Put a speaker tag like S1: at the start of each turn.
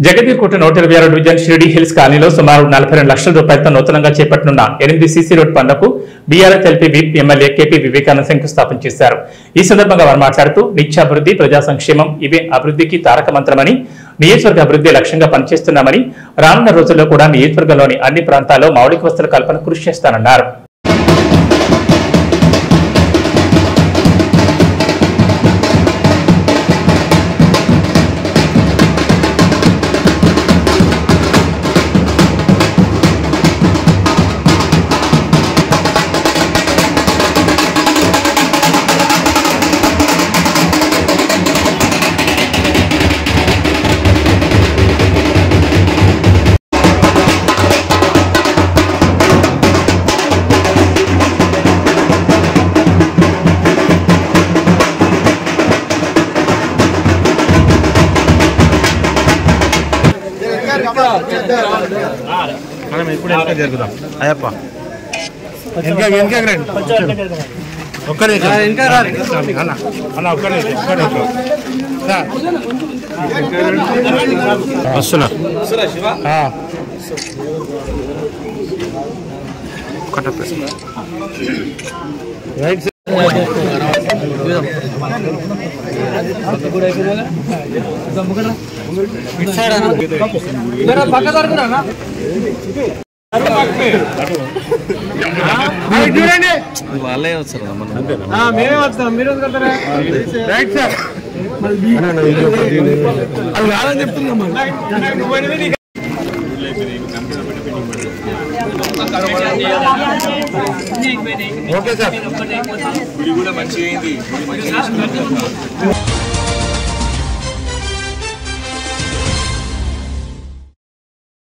S1: జగదీర్కోట 126 division Shirdi hills కాలనీలో సుమారు 42 లక్షల రూపాయలతో నూతనంగా చేపట్టనున్న 8 సీసీ రోడ్ పనులకు BRS LP whip MLA KP Vivekananda శంకుస్థాపన చేశారు. ఈ సందర్భంగా వారు మాట్లాడుతూ నిత్యాభివృద్ధి, ప్రజా సంక్షేమం ఇవే అభివృద్ధికి తారక మంత్రమని, నియోజకవర్గ అభివృద్ధి లక్ష్యంగా పనిచేస్తున్నామని, రానున్న రోజుల్లో కూడా నియోజకవర్గంలోని అన్ని ప్రాంతాల్లో మౌలిక వసతుల కల్పన కృషి చేస్తానన్నారు.
S2: మనం ఇప్పుడు ఎంత జరుగుదాం అయ్యప్ప ఒక్కడే వస్తున్నా రైట్
S3: వాళ్ళే వస్తారు
S2: మేమే వస్తాం, మీరు రైట్ సార్ అది కాదని చెప్తున్నాం. ఓకే సార్,
S3: కూడా మంచిగా అయింది.